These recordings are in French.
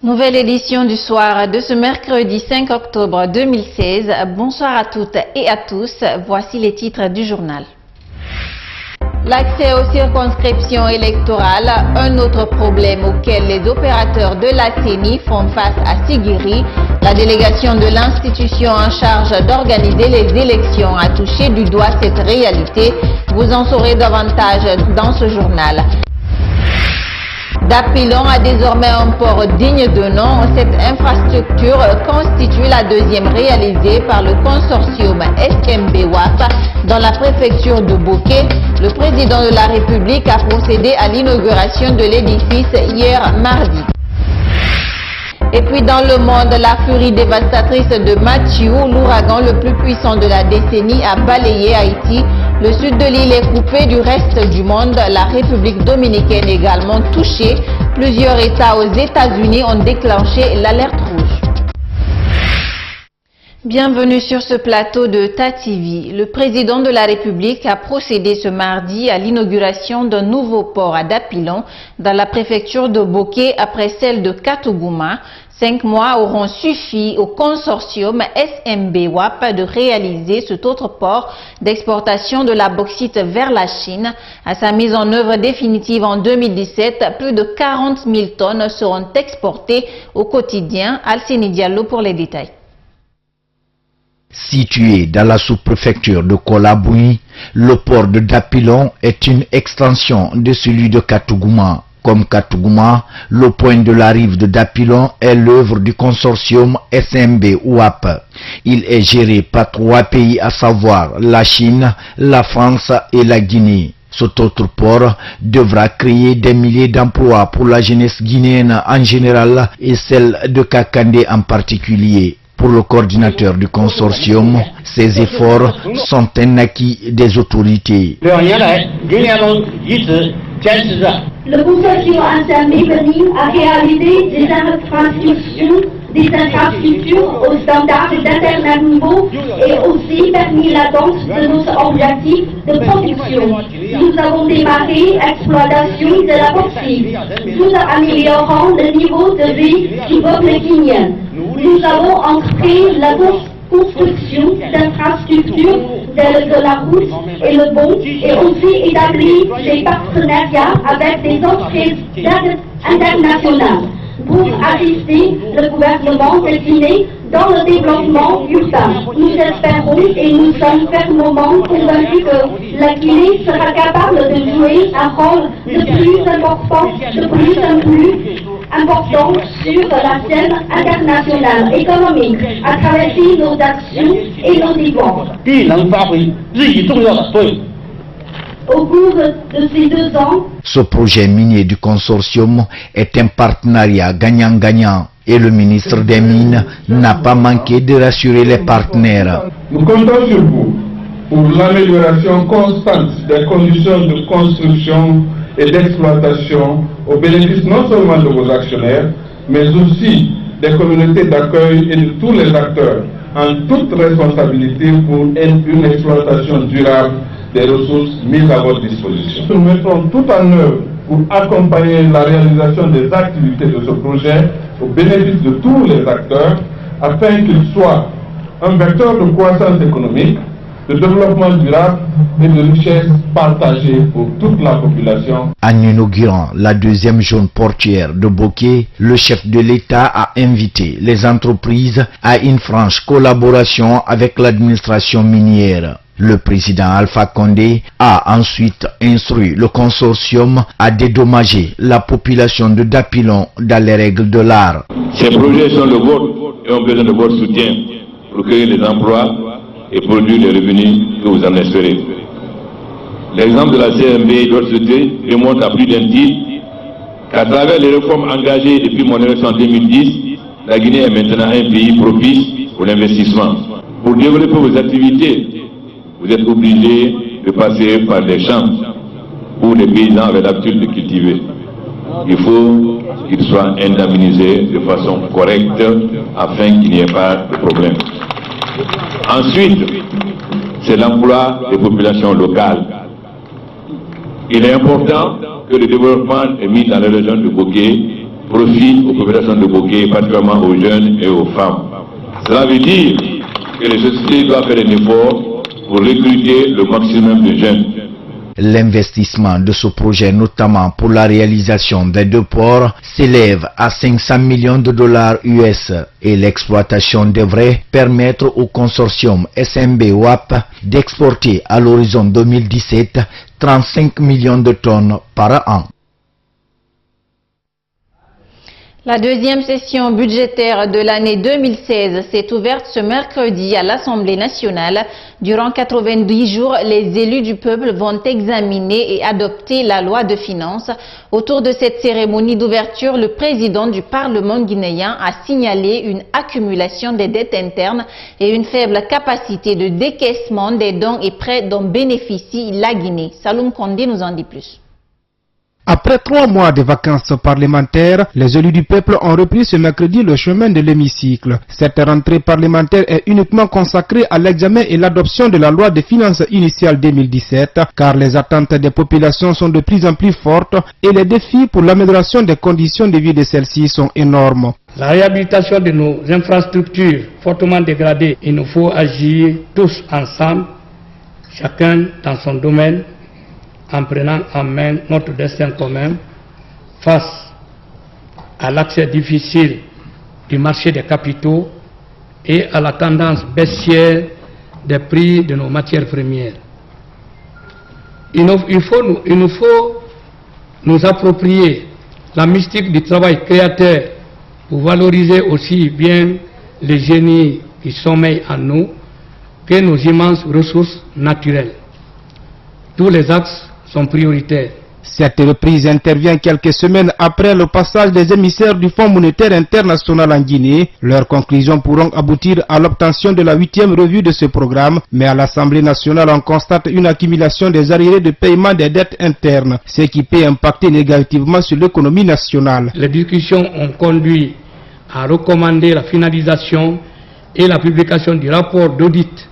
Nouvelle édition du soir de ce mercredi 5 octobre 2016. Bonsoir à toutes et à tous. Voici les titres du journal. L'accès aux circonscriptions électorales, un autre problème auquel les opérateurs de la CENI font face à Sigiri. La délégation de l'institution en charge d'organiser les élections a touché du doigt cette réalité. Vous en saurez davantage dans ce journal. Dapilon a désormais un port digne de nom. Cette infrastructure constitue la deuxième réalisée par le consortium SMB-WAP dans la préfecture de Boké. Le président de la République a procédé à l'inauguration de l'édifice hier mardi. Et puis dans le monde, la furie dévastatrice de Mathieu, l'ouragan le plus puissant de la décennie, a balayé Haïti. Le sud de l'île est coupé du reste du monde. La République dominicaine également touchée. Plusieurs États aux États-Unis ont déclenché l'alerte rouge. Bienvenue sur ce plateau de TATV. Le président de la République a procédé ce mardi à l'inauguration d'un nouveau port à Dapilon dans la préfecture de Boké après celle de Katogouma. 5 mois auront suffi au consortium SMB-WAP de réaliser cet autre port d'exportation de la bauxite vers la Chine. À sa mise en œuvre définitive en 2017, plus de 40 000 tonnes seront exportées au quotidien. Alcini Diallo pour les détails. Situé dans la sous-préfecture de Kolaboui, le port de Dapilon est une extension de celui de Katogouma. Comme Katogouma, le point de la rive de Dapilon est l'œuvre du consortium SMB-WAP. Il est géré par 3 pays, à savoir la Chine, la France et la Guinée. Cet autre port devra créer des milliers d'emplois pour la jeunesse guinéenne en général et celle de Kakandé en particulier. Pour le coordinateur du consortium, ces efforts sont un acquis des autorités. Le consortium SMB a réalisé des infrastructures aux standards d'internet niveau et aussi permis l'atteinte de nos objectifs de production. Nous avons démarré l'exploitation de la bauxite, tout en améliorant le niveau de vie du peuple guinéen. Nous avons entrepris la construction d'infrastructures telles que la route et le pont et aussi établi des partenariats avec des entreprises internationales pour assister le gouvernement de Guinée dans le développement urbain. Nous espérons et nous sommes fermement convaincus que la Guinée sera capable de jouer un rôle de plus en plus important sur la scène internationale économique à travers nos actions et nos efforts. Au cours de ces 2 ans, ce projet minier du consortium est un partenariat gagnant-gagnant et le ministre des Mines n'a pas manqué de rassurer les partenaires. Nous comptons sur vous pour l'amélioration constante des conditions de construction et d'exploitation au bénéfice non seulement de vos actionnaires, mais aussi des communautés d'accueil et de tous les acteurs, en toute responsabilité pour une exploitation durable des ressources mises à votre disposition. Nous mettrons tout en œuvre pour accompagner la réalisation des activités de ce projet au bénéfice de tous les acteurs, afin qu'il soit un vecteur de croissance économique, de développement durable et de richesse partagée pour toute la population. En inaugurant la 2e zone portuaire de Boké, le chef de l'État a invité les entreprises à une franche collaboration avec l'administration minière. Le président Alpha Condé a ensuite instruit le consortium à dédommager la population de Dapilon dans les règles de l'art. Ces projets sont le vôtre et ont besoin de votre soutien pour créer des emplois et produire les revenus que vous en espérez. L'exemple de la CMB et d'autres sociétés démontre à plus d'un titre qu'à travers les réformes engagées depuis mon élection en 2010, la Guinée est maintenant un pays propice pour l'investissement. Pour développer vos activités, vous êtes obligé de passer par des champs où les paysans avaient l'habitude de cultiver. Il faut qu'ils soient indemnisés de façon correcte afin qu'il n'y ait pas de problème. Ensuite, c'est l'emploi des populations locales. Il est important que le développement est mis dans la région de Boké profite aux populations de Boké, particulièrement aux jeunes et aux femmes. Cela veut dire que les sociétés doivent faire un effort pour recruter le maximum de jeunes. L'investissement de ce projet, notamment pour la réalisation des 2 ports, s'élève à 500 millions de dollars US et l'exploitation devrait permettre au consortium SMB-WAP d'exporter à l'horizon 2017 35 millions de tonnes par an. La deuxième session budgétaire de l'année 2016 s'est ouverte ce mercredi à l'Assemblée nationale. Durant 90 jours, les élus du peuple vont examiner et adopter la loi de finances. Autour de cette cérémonie d'ouverture, le président du Parlement guinéen a signalé une accumulation des dettes internes et une faible capacité de décaissement des dons et prêts dont bénéficie la Guinée. Saloum Kondé nous en dit plus. Après 3 mois de vacances parlementaires, les élus du peuple ont repris ce mercredi le chemin de l'hémicycle. Cette rentrée parlementaire est uniquement consacrée à l'examen et l'adoption de la loi de finances initiale 2017, car les attentes des populations sont de plus en plus fortes et les défis pour l'amélioration des conditions de vie de celles-ci sont énormes. La réhabilitation de nos infrastructures fortement dégradées, il nous faut agir tous ensemble, chacun dans son domaine, en prenant en main notre destin commun face à l'accès difficile du marché des capitaux et à la tendance baissière des prix de nos matières premières. Il nous faut nous approprier la mystique du travail créateur pour valoriser aussi bien les génies qui sommeillent en nous que nos immenses ressources naturelles. Tous les axes sont prioritaires. Cette reprise intervient quelques semaines après le passage des émissaires du Fonds monétaire international en Guinée. Leurs conclusions pourront aboutir à l'obtention de la 8e revue de ce programme, mais à l'Assemblée nationale on constate une accumulation des arriérés de paiement des dettes internes, ce qui peut impacter négativement sur l'économie nationale. Les discussions ont conduit à recommander la finalisation et la publication du rapport d'audit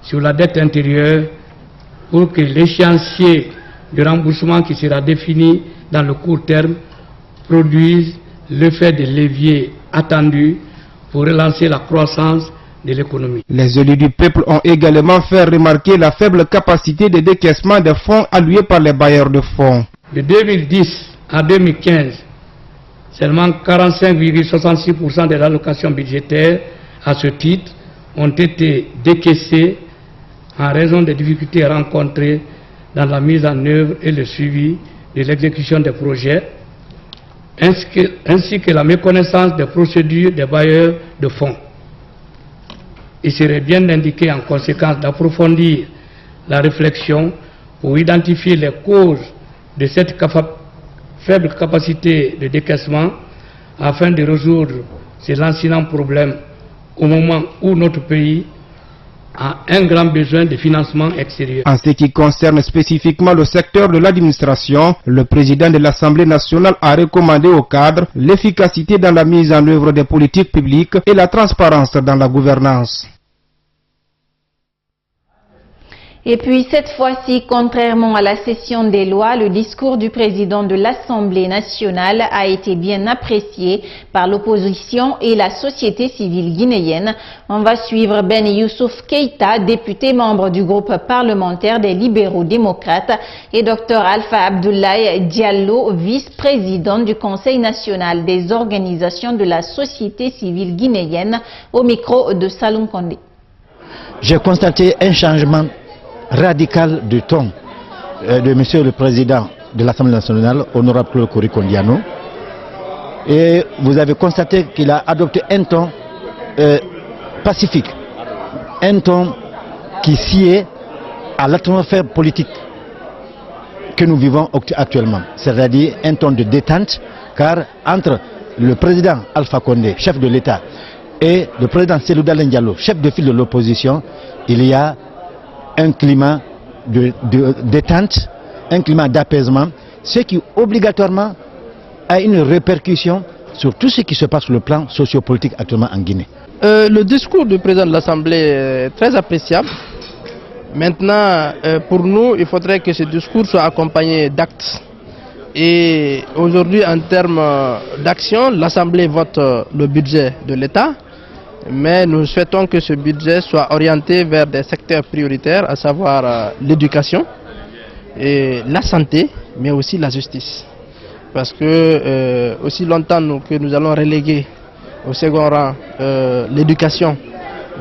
sur la dette intérieure pour que l'échéancier de remboursement qui sera défini dans le court terme produise l'effet de levier attendu pour relancer la croissance de l'économie. Les élus du peuple ont également fait remarquer la faible capacité de décaissement des fonds alloués par les bailleurs de fonds. De 2010 à 2015, seulement 45,66% des allocations budgétaires à ce titre ont été décaissées en raison des difficultés rencontrées dans la mise en œuvre et le suivi de l'exécution des projets, ainsi que la méconnaissance des procédures des bailleurs de fonds. Il serait bien indiqué en conséquence d'approfondir la réflexion pour identifier les causes de cette faible capacité de décaissement afin de résoudre ces lancinants problèmes au moment où notre pays a un grand besoin de financement extérieur. En ce qui concerne spécifiquement le secteur de l'administration, le président de l'Assemblée nationale a recommandé aux cadres l'efficacité dans la mise en œuvre des politiques publiques et la transparence dans la gouvernance. Et puis cette fois-ci, contrairement à la session des lois, le discours du président de l'Assemblée nationale a été bien apprécié par l'opposition et la société civile guinéenne. On va suivre Ben Youssouf Keïta, député membre du groupe parlementaire des libéraux démocrates, et Dr Alpha Abdoulaye Diallo, vice-président du Conseil national des organisations de la société civile guinéenne, au micro de Saloum Kondé. J'ai constaté un changement radical du ton de monsieur le président de l'Assemblée nationale, honorable Kory Kondiano, et vous avez constaté qu'il a adopté un ton pacifique, un ton qui sied à l'atmosphère politique que nous vivons actuellement, c'est-à-dire un ton de détente, car entre le président Alpha Condé, chef de l'État, et le président Cellou Dalein Diallo, chef de file de l'opposition, il y a un climat de détente, un climat d'apaisement, ce qui obligatoirement a une répercussion sur tout ce qui se passe sur le plan sociopolitique actuellement en Guinée. Le discours du président de l'Assemblée est très appréciable. Maintenant, pour nous, il faudrait que ce discours soit accompagné d'actes. Et aujourd'hui, en termes d'action, l'Assemblée vote le budget de l'État, mais nous souhaitons que ce budget soit orienté vers des secteurs prioritaires, à savoir l'éducation, et la santé, mais aussi la justice. Parce que aussi longtemps que nous allons reléguer au second rang l'éducation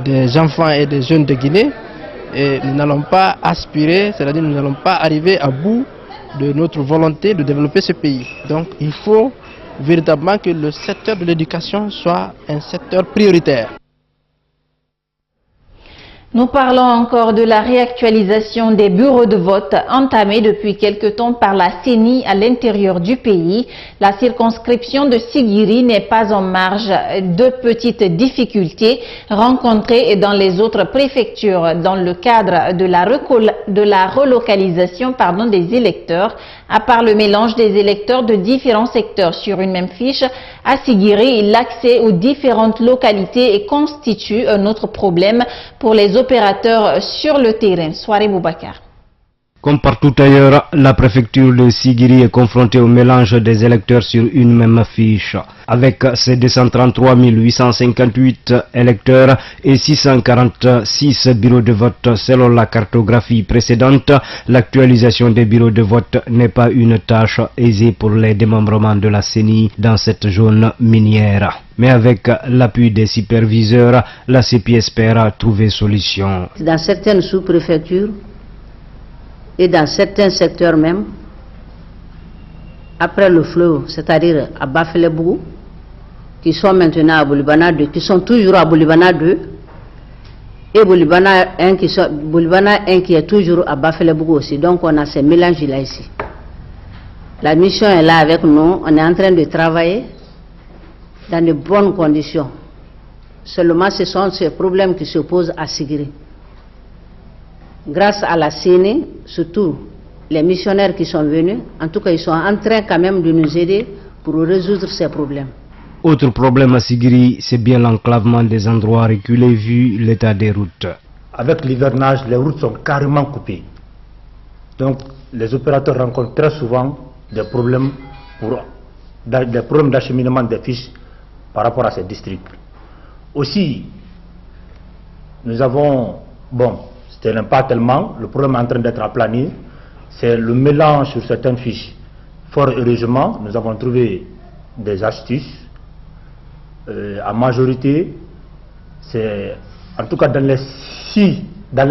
des enfants et des jeunes de Guinée, et nous n'allons pas aspirer, c'est-à-dire nous n'allons pas arriver à bout de notre volonté de développer ce pays. Donc il faut véritablement que le secteur de l'éducation soit un secteur prioritaire. Nous parlons encore de la réactualisation des bureaux de vote entamés depuis quelque temps par la CENI à l'intérieur du pays. La circonscription de Sigiri n'est pas en marge de petites difficultés rencontrées dans les autres préfectures dans le cadre de la relocalisation des électeurs. À part le mélange des électeurs de différents secteurs sur une même fiche, à Sigiri, l'accès aux différentes localités constitue un autre problème pour les opérateurs sur le terrain. Soirée Boubacar. Comme partout ailleurs, la préfecture de Sigiri est confrontée au mélange des électeurs sur une même fiche. Avec ses 233 858 électeurs et 646 bureaux de vote selon la cartographie précédente, l'actualisation des bureaux de vote n'est pas une tâche aisée pour les démembrements de la CENI dans cette zone minière. Mais avec l'appui des superviseurs, la CEPI espère trouver solution. Dans certaines sous-préfectures, et dans certains secteurs même, après le fleuve, c'est-à-dire à Bafele-Bougou, qui sont maintenant à Boulibana 2, qui sont toujours à Boulibana 2, et Boulibana 1 qui est toujours à Bafele-Bougou aussi. Donc on a ces mélanges là ici. La mission est là avec nous, on est en train de travailler dans de bonnes conditions. Seulement ce sont ces problèmes qui se posent à Sigiri. Grâce à la CENI, surtout les missionnaires qui sont venus, en tout cas ils sont en train quand même de nous aider pour résoudre ces problèmes. Autre problème à Sigiri, c'est bien l'enclavement des endroits reculés vu l'état des routes. Avec l'hivernage, les routes sont carrément coupées. Donc les opérateurs rencontrent très souvent des problèmes d'acheminement des fiches par rapport à ces districts. Aussi, nous avons, ce n'est pas tellement, le problème est en train d'être aplani, c'est le mélange sur certaines fiches. Fort heureusement, nous avons trouvé des astuces. En majorité, c'est en tout cas dans les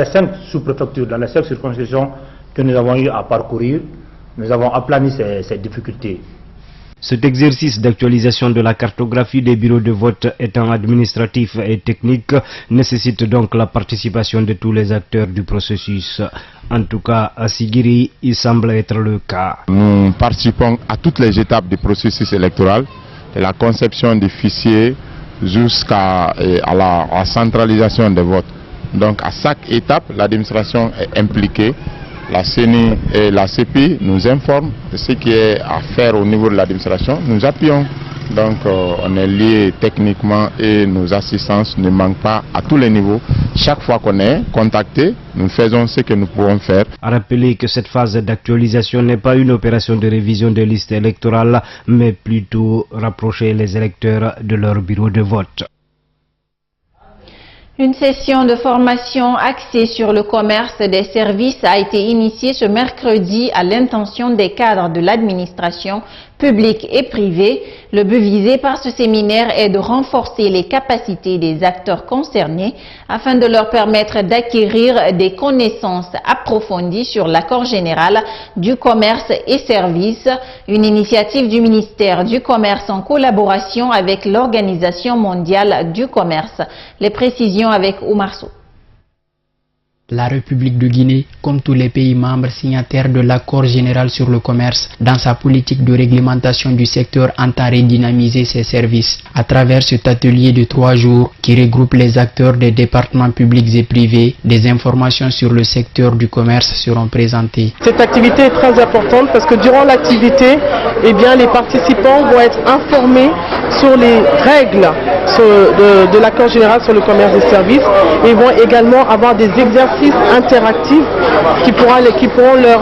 5 sous-préfectures, dans les 5 circonscriptions que nous avons eu à parcourir, nous avons aplani ces difficultés. Cet exercice d'actualisation de la cartographie des bureaux de vote étant administratif et technique nécessite donc la participation de tous les acteurs du processus. En tout cas, à Sigiri, il semble être le cas. Nous participons à toutes les étapes du processus électoral, de la conception des fichiers jusqu'à la centralisation des votes. Donc à chaque étape, l'administration est impliquée. La CENI et la CEPI nous informent de ce qui est à faire au niveau de l'administration. Nous appuyons. Donc on est liés techniquement et nos assistances ne manquent pas à tous les niveaux. Chaque fois qu'on est contacté, nous faisons ce que nous pouvons faire. À rappeler que cette phase d'actualisation n'est pas une opération de révision des listes électorales, mais plutôt rapprocher les électeurs de leur bureau de vote. Une session de formation axée sur le commerce des services a été initiée ce mercredi à l'intention des cadres de l'administration publique et privée. Le but visé par ce séminaire est de renforcer les capacités des acteurs concernés afin de leur permettre d'acquérir des connaissances approfondies sur l'accord général du commerce et services, une initiative du ministère du Commerce en collaboration avec l'Organisation mondiale du commerce. Les précisions avec Oumar Sow. La République de Guinée, comme tous les pays membres signataires de l'accord général sur le commerce, dans sa politique de réglementation du secteur entend redynamiser ses services. À travers cet atelier de 3 jours qui regroupe les acteurs des départements publics et privés, des informations sur le secteur du commerce seront présentées. Cette activité est très importante parce que durant l'activité, les participants vont être informés sur les règles de l'accord général sur le commerce et services et vont également avoir des exercices matrice interactive qui pourront leur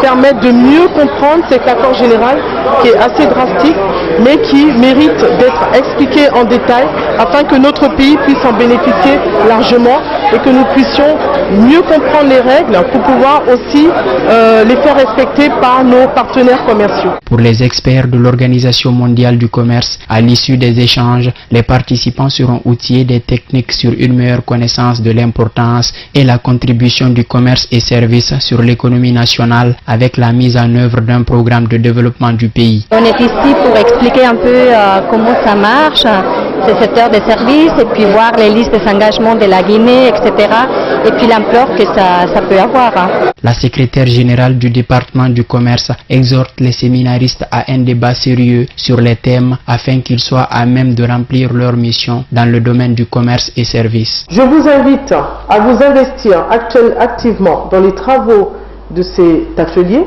permettre de mieux comprendre cet accord général qui est assez drastique, mais qui mérite d'être expliqué en détail afin que notre pays puisse en bénéficier largement et que nous puissions mieux comprendre les règles pour pouvoir aussi les faire respecter par nos partenaires commerciaux. Pour les experts de l'Organisation mondiale du commerce, à l'issue des échanges, les participants seront outillés des techniques sur une meilleure connaissance de l'importance et la contribution du commerce et services sur l'économie nationale avec la mise en œuvre d'un programme de développement du pays. On est ici pour expliquer un peu comment ça marche, ce secteur des services, et puis voir les listes des engagements de la Guinée, etc. Et puis l'ampleur que ça peut avoir. La secrétaire générale du département du commerce exhorte les séminaristes à un débat sérieux sur les thèmes afin qu'ils soient à même de remplir leur mission dans le domaine du commerce et services. Je vous invite à vous investir activement dans les travaux de cet atelier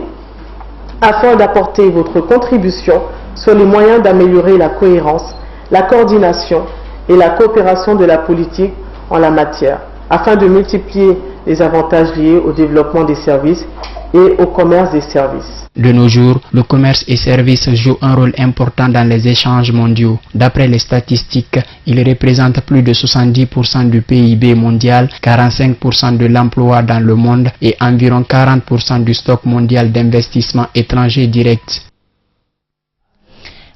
afin d'apporter votre contribution sur les moyens d'améliorer la cohérence, la coordination et la coopération de la politique en la matière, afin de multiplier les avantages liés au développement des services et au commerce des services. De nos jours, le commerce et services jouent un rôle important dans les échanges mondiaux. D'après les statistiques, il représente plus de 70% du PIB mondial, 45% de l'emploi dans le monde et environ 40% du stock mondial d'investissement étranger direct.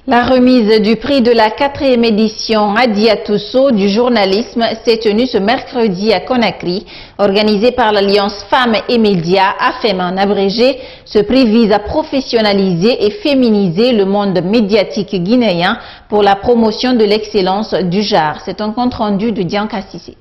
La remise du prix de la 4e édition Hadia Tousso du journalisme s'est tenue ce mercredi à Conakry, organisée par l'Alliance Femmes et Médias, AFEM en abrégé. Ce prix vise à professionnaliser et féminiser le monde médiatique guinéen pour la promotion de l'excellence du genre. C'est un compte-rendu de Dianka Sissé.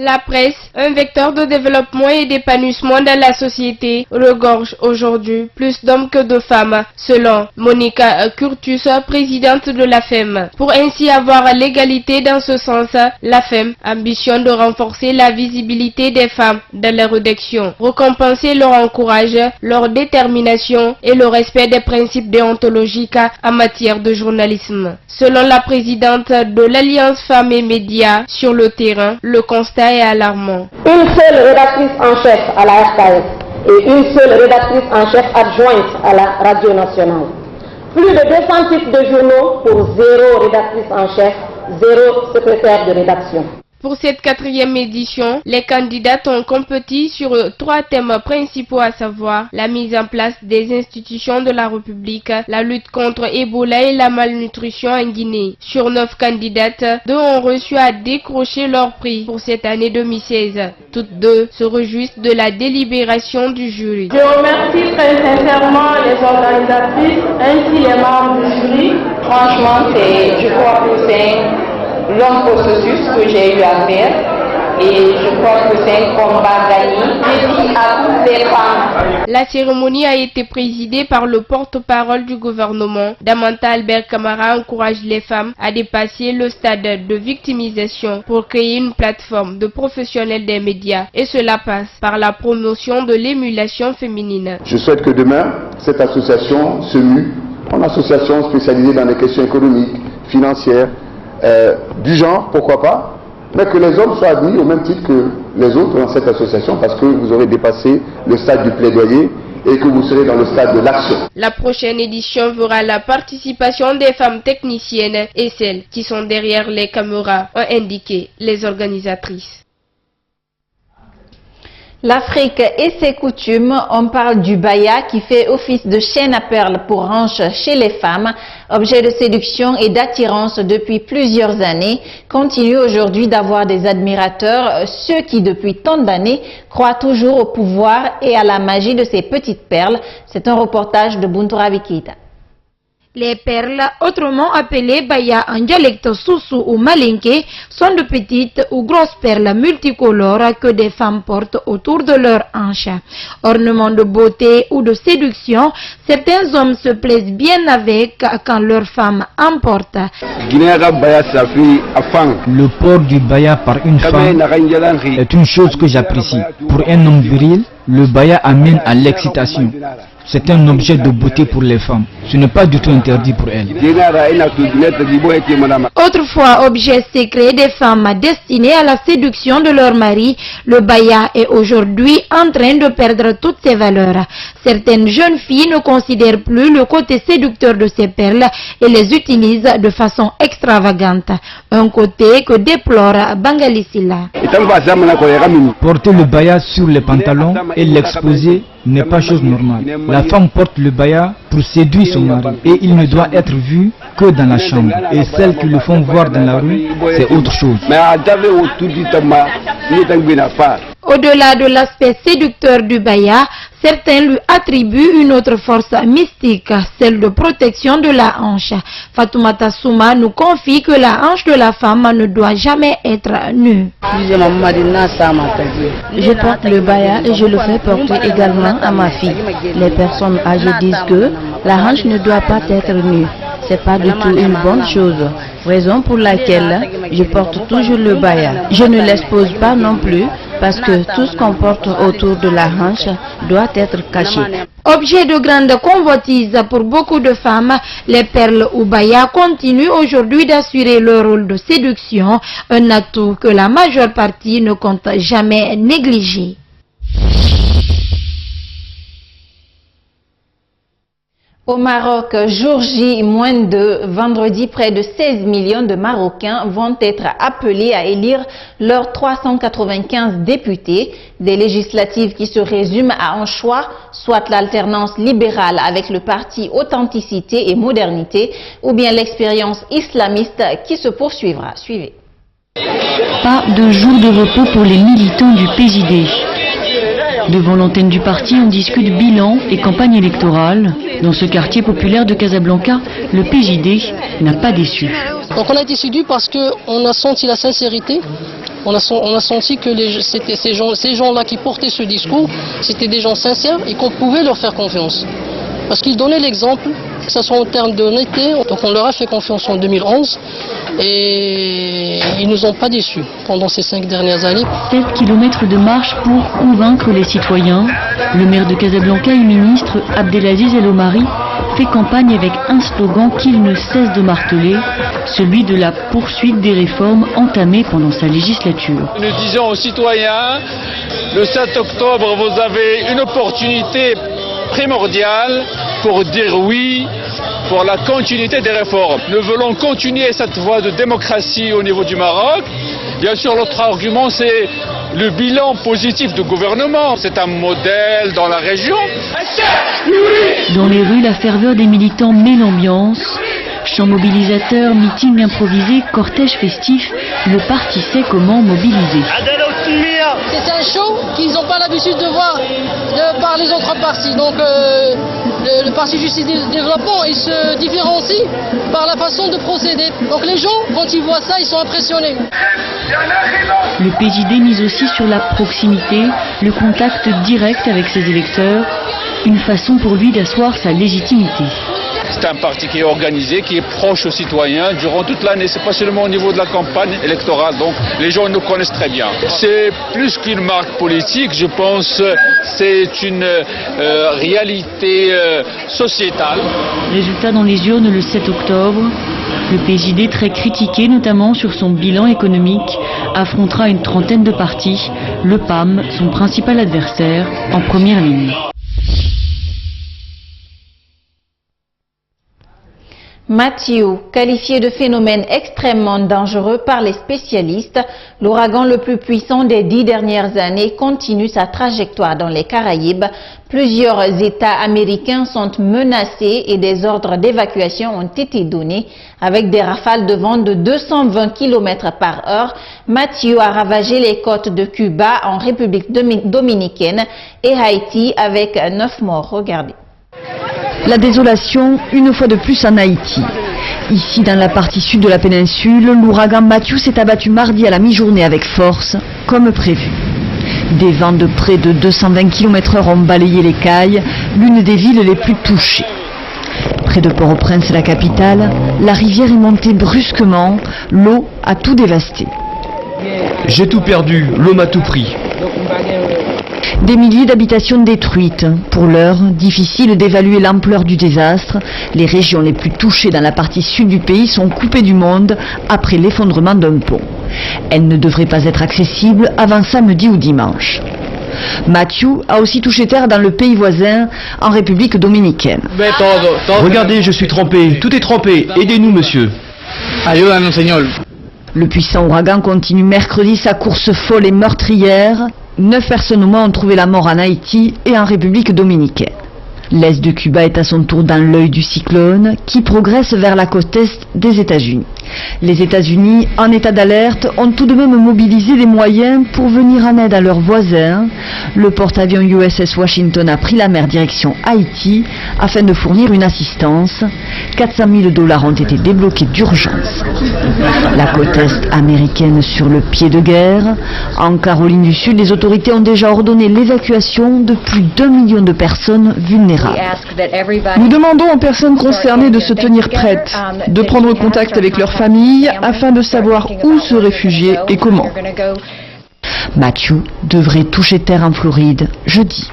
La presse, un vecteur de développement et d'épanouissement dans la société, regorge aujourd'hui plus d'hommes que de femmes, selon Monica Curtus, présidente de l'AFEM. Pour ainsi avoir l'égalité dans ce sens, l'AFEM ambitionne de renforcer la visibilité des femmes dans les rédactions, récompenser leur encourage, leur détermination et le respect des principes déontologiques en matière de journalisme. Selon la présidente de l'Alliance Femmes et Médias, sur le terrain, le constat est alarmant. Une seule rédactrice en chef à la RKS et une seule rédactrice en chef adjointe à la Radio Nationale. Plus de 200 titres de journaux pour 0 rédactrice en chef, 0 secrétaire de rédaction. Pour cette 4e édition, les candidats ont compétit sur 3 thèmes principaux, à savoir la mise en place des institutions de la République, la lutte contre Ebola et la malnutrition en Guinée. Sur 9 candidates, 2 ont reçu à décrocher leur prix pour cette année 2016. Toutes 2 se réjouissent de la délibération du jury. Je remercie très sincèrement les organisatrices ainsi les membres du jury. Franchement, je crois que c'est long processus que j'ai eu à faire et je crois que c'est un combat gagné. Je dis à toutes les femmes. La cérémonie a été présidée par le porte-parole du gouvernement. Damanta Albert Camara encourage les femmes à dépasser le stade de victimisation pour créer une plateforme de professionnels des médias, et cela passe par la promotion de l'émulation féminine. Je souhaite que demain, cette association se mue en association spécialisée dans les questions économiques, financières, du genre, pourquoi pas, mais que les hommes soient admis au même titre que les autres dans cette association, parce que vous aurez dépassé le stade du plaidoyer et que vous serez dans le stade de l'action. La prochaine édition verra la participation des femmes techniciennes et celles qui sont derrière les caméras, ont indiqué les organisatrices. L'Afrique et ses coutumes, on parle du baya qui fait office de chaîne à perles pour hanches chez les femmes, objet de séduction et d'attirance depuis plusieurs années, continue aujourd'hui d'avoir des admirateurs, ceux qui depuis tant d'années croient toujours au pouvoir et à la magie de ces petites perles. C'est un reportage de Buntura Vikita. Les perles, autrement appelées baya en dialecte soussou ou malinké, sont de petites ou grosses perles multicolores que des femmes portent autour de leurs hanches. Ornements de beauté ou de séduction, certains hommes se plaisent bien avec quand leurs femmes en portent. Le port du baya par une femme est une chose que j'apprécie. Pour un homme viril, le baya amène à l'excitation. c'est un objet de beauté pour les femmes. Ce n'est pas du tout interdit pour elles. Autrefois objet secret des femmes destinées à la séduction de leur mari, le baya est aujourd'hui en train de perdre toutes ses valeurs. Certaines jeunes filles ne considèrent plus le côté séducteur de ces perles et les utilisent de façon extravagante. Un côté que déplore Bangali Silla. Porter le baya sur les pantalons et l'exposer n'est pas chose normale. La femme porte le baya pour séduire son mari et il ne doit être vu que dans la chambre. Et celles qui le font voir dans la rue, c'est autre chose. Au-delà de l'aspect séducteur du baya, certains lui attribuent une autre force mystique, celle de protection de la hanche. Fatoumata Souma nous confie que la hanche de la femme ne doit jamais être nue. Je porte le baya et je le fais porter également à ma fille. Les personnes âgées disent que la hanche ne doit pas être nue. C'est pas du tout une bonne chose, raison pour laquelle je porte toujours le baya. Je ne l'expose pas non plus parce que tout ce qu'on porte autour de la hanche doit être caché. Objet de grande convoitise pour beaucoup de femmes, les perles ou baya continuent aujourd'hui d'assurer leur rôle de séduction, un atout que la majeure partie ne compte jamais négliger. Au Maroc, jour J, vendredi, près de 16 millions de Marocains vont être appelés à élire leurs 395 députés, des législatives qui se résument à un choix, soit l'alternance libérale avec le parti Authenticité et Modernité, ou bien l'expérience islamiste qui se poursuivra. Suivez. Pas de jour de repos pour les militants du PJD. Devant l'antenne du parti, on discute bilan et campagne électorale. Dans ce quartier populaire de Casablanca, le PJD n'a pas déçu. Donc on a été séduit parce qu'on a senti la sincérité, on a senti que c'était ces gens-là qui portaient ce discours, c'était des gens sincères et qu'on pouvait leur faire confiance. Parce qu'ils donnaient l'exemple, que ce soit en termes d'honnêteté, donc on leur a fait confiance en 2011 et ils nous ont pas déçus pendant ces 5 dernières années. 7 kilomètres de marche pour convaincre les citoyens. Le maire de Casablanca et ministre Abdelaziz El Omari fait campagne avec un slogan qu'il ne cesse de marteler, celui de la poursuite des réformes entamées pendant sa législature. Nous disons aux citoyens, le 7 octobre, vous avez une opportunité primordiale pour dire oui pour la continuité des réformes. Nous voulons continuer cette voie de démocratie au niveau du Maroc. Bien sûr, l'autre argument, c'est le bilan positif du gouvernement. C'est un modèle dans la région. Dans les rues, la ferveur des militants met l'ambiance. Chants mobilisateurs, meetings improvisés, cortège festif, le parti sait comment mobiliser. C'est un show qu'ils n'ont pas l'habitude de voir par les autres partis. Donc le Parti Justice et Développement, il se différencie par la façon de procéder. Donc les gens, quand ils voient ça, ils sont impressionnés. Le PJD mise aussi sur la proximité, le contact direct avec ses électeurs, une façon pour lui d'asseoir sa légitimité. C'est un parti qui est organisé, qui est proche aux citoyens durant toute l'année. C'est pas seulement au niveau de la campagne électorale. Donc les gens nous connaissent très bien. C'est plus qu'une marque politique, je pense. C'est une réalité sociétale. Résultat dans les urnes le 7 octobre. Le PJD, très critiqué notamment sur son bilan économique, affrontera une trentaine de partis. Le PAM, son principal adversaire, en première ligne. Mathieu, qualifié de phénomène extrêmement dangereux par les spécialistes, l'ouragan le plus puissant des 10 dernières années continue sa trajectoire dans les Caraïbes. Plusieurs États américains sont menacés et des ordres d'évacuation ont été donnés avec des rafales de vent de 220 km par heure. Mathieu a ravagé les côtes de Cuba en République dominicaine et Haïti avec 9 morts. Regardez. La désolation, une fois de plus en Haïti. Ici, dans la partie sud de la péninsule, l'ouragan Mathieu s'est abattu mardi à la mi-journée avec force, comme prévu. Des vents de près de 220 km/h ont balayé les Cayes, l'une des villes les plus touchées. Près de Port-au-Prince, la capitale, la rivière est montée brusquement, l'eau a tout dévasté. J'ai tout perdu, l'eau m'a tout pris. Des milliers d'habitations détruites. Pour l'heure, difficile d'évaluer l'ampleur du désastre. Les régions les plus touchées dans la partie sud du pays sont coupées du monde après l'effondrement d'un pont. Elles ne devraient pas être accessibles avant samedi ou dimanche. Mathieu a aussi touché terre dans le pays voisin, en République dominicaine. Regardez, je suis trempé, tout est trempé, aidez-nous monsieur. Le puissant ouragan continue mercredi sa course folle et meurtrière. 9 personnes au moins ont trouvé la mort en Haïti et en République dominicaine. L'est de Cuba est à son tour dans l'œil du cyclone qui progresse vers la côte est des États-Unis. Les États-Unis, en état d'alerte, ont tout de même mobilisé des moyens pour venir en aide à leurs voisins. Le porte-avions USS Washington a pris la mer direction Haïti afin de fournir une assistance. 400 000 $ ont été débloqués d'urgence. La côte est américaine sur le pied de guerre. En Caroline du Sud, les autorités ont déjà ordonné l'évacuation de plus d'1 million de personnes vulnérables. Nous demandons aux personnes concernées de se tenir prêtes, de prendre contact avec leurs familles afin de savoir où se réfugier et comment. Mathieu devrait toucher terre en Floride jeudi.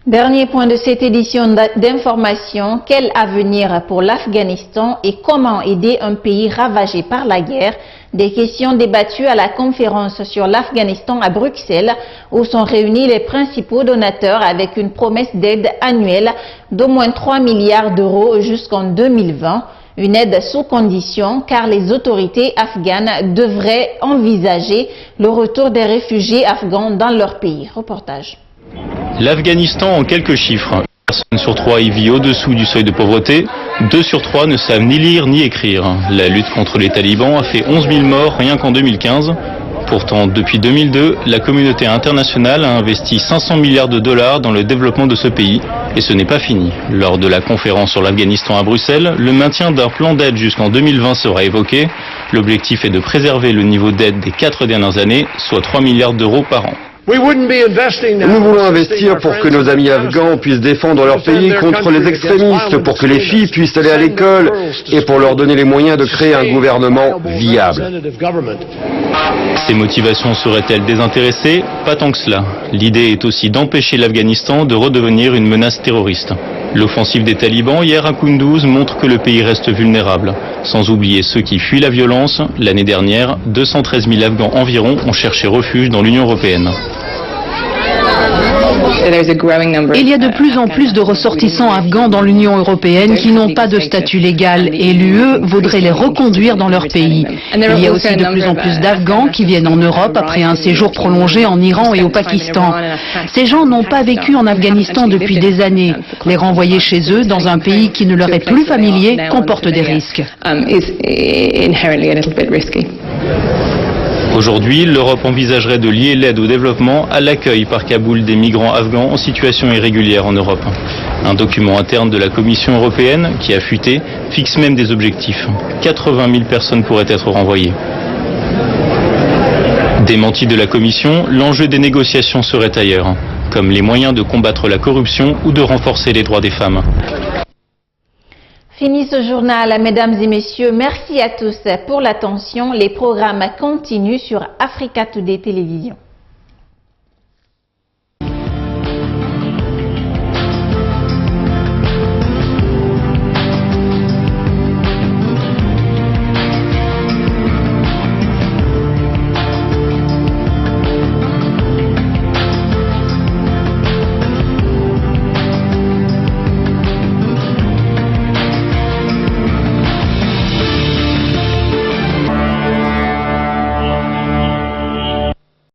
Dernier point de cette édition d'information, quel avenir pour l'Afghanistan et comment aider un pays ravagé par la guerre? Des questions débattues à la conférence sur l'Afghanistan à Bruxelles, où sont réunis les principaux donateurs avec une promesse d'aide annuelle d'au moins 3 milliards d'euros jusqu'en 2020. Une aide sous condition car les autorités afghanes devraient envisager le retour des réfugiés afghans dans leur pays. Reportage. L'Afghanistan en quelques chiffres. Personne sur 3 y vit au-dessous du seuil de pauvreté. 2 sur 3 ne savent ni lire ni écrire. La lutte contre les talibans a fait 11 000 morts rien qu'en 2015. Pourtant, depuis 2002, la communauté internationale a investi 500 milliards de dollars dans le développement de ce pays. Et ce n'est pas fini. Lors de la conférence sur l'Afghanistan à Bruxelles, le maintien d'un plan d'aide jusqu'en 2020 sera évoqué. L'objectif est de préserver le niveau d'aide des 4 dernières années, soit 3 milliards d'euros par an. Nous voulons investir pour que nos amis afghans puissent défendre leur pays contre les extrémistes, pour que les filles puissent aller à l'école et pour leur donner les moyens de créer un gouvernement viable. Ces motivations seraient-elles désintéressées? Pas tant que cela. L'idée est aussi d'empêcher l'Afghanistan de redevenir une menace terroriste. L'offensive des talibans hier à Kunduz montre que le pays reste vulnérable. Sans oublier ceux qui fuient la violence, l'année dernière, 213 000 Afghans environ ont cherché refuge dans l'Union européenne. Il y a de plus en plus de ressortissants afghans dans l'Union européenne qui n'ont pas de statut légal et l'UE voudrait les reconduire dans leur pays. Il y a aussi de plus en plus d'Afghans qui viennent en Europe après un séjour prolongé en Iran et au Pakistan. Ces gens n'ont pas vécu en Afghanistan depuis des années. Les renvoyer chez eux dans un pays qui ne leur est plus familier comporte des risques. Aujourd'hui, l'Europe envisagerait de lier l'aide au développement à l'accueil par Kaboul des migrants afghans en situation irrégulière en Europe. Un document interne de la Commission européenne, qui a fuité, fixe même des objectifs. 80 000 personnes pourraient être renvoyées. Démenti de la Commission, l'enjeu des négociations serait ailleurs, comme les moyens de combattre la corruption ou de renforcer les droits des femmes. Fini ce journal, mesdames et messieurs. Merci à tous pour l'attention. Les programmes continuent sur Africa Today Télévision.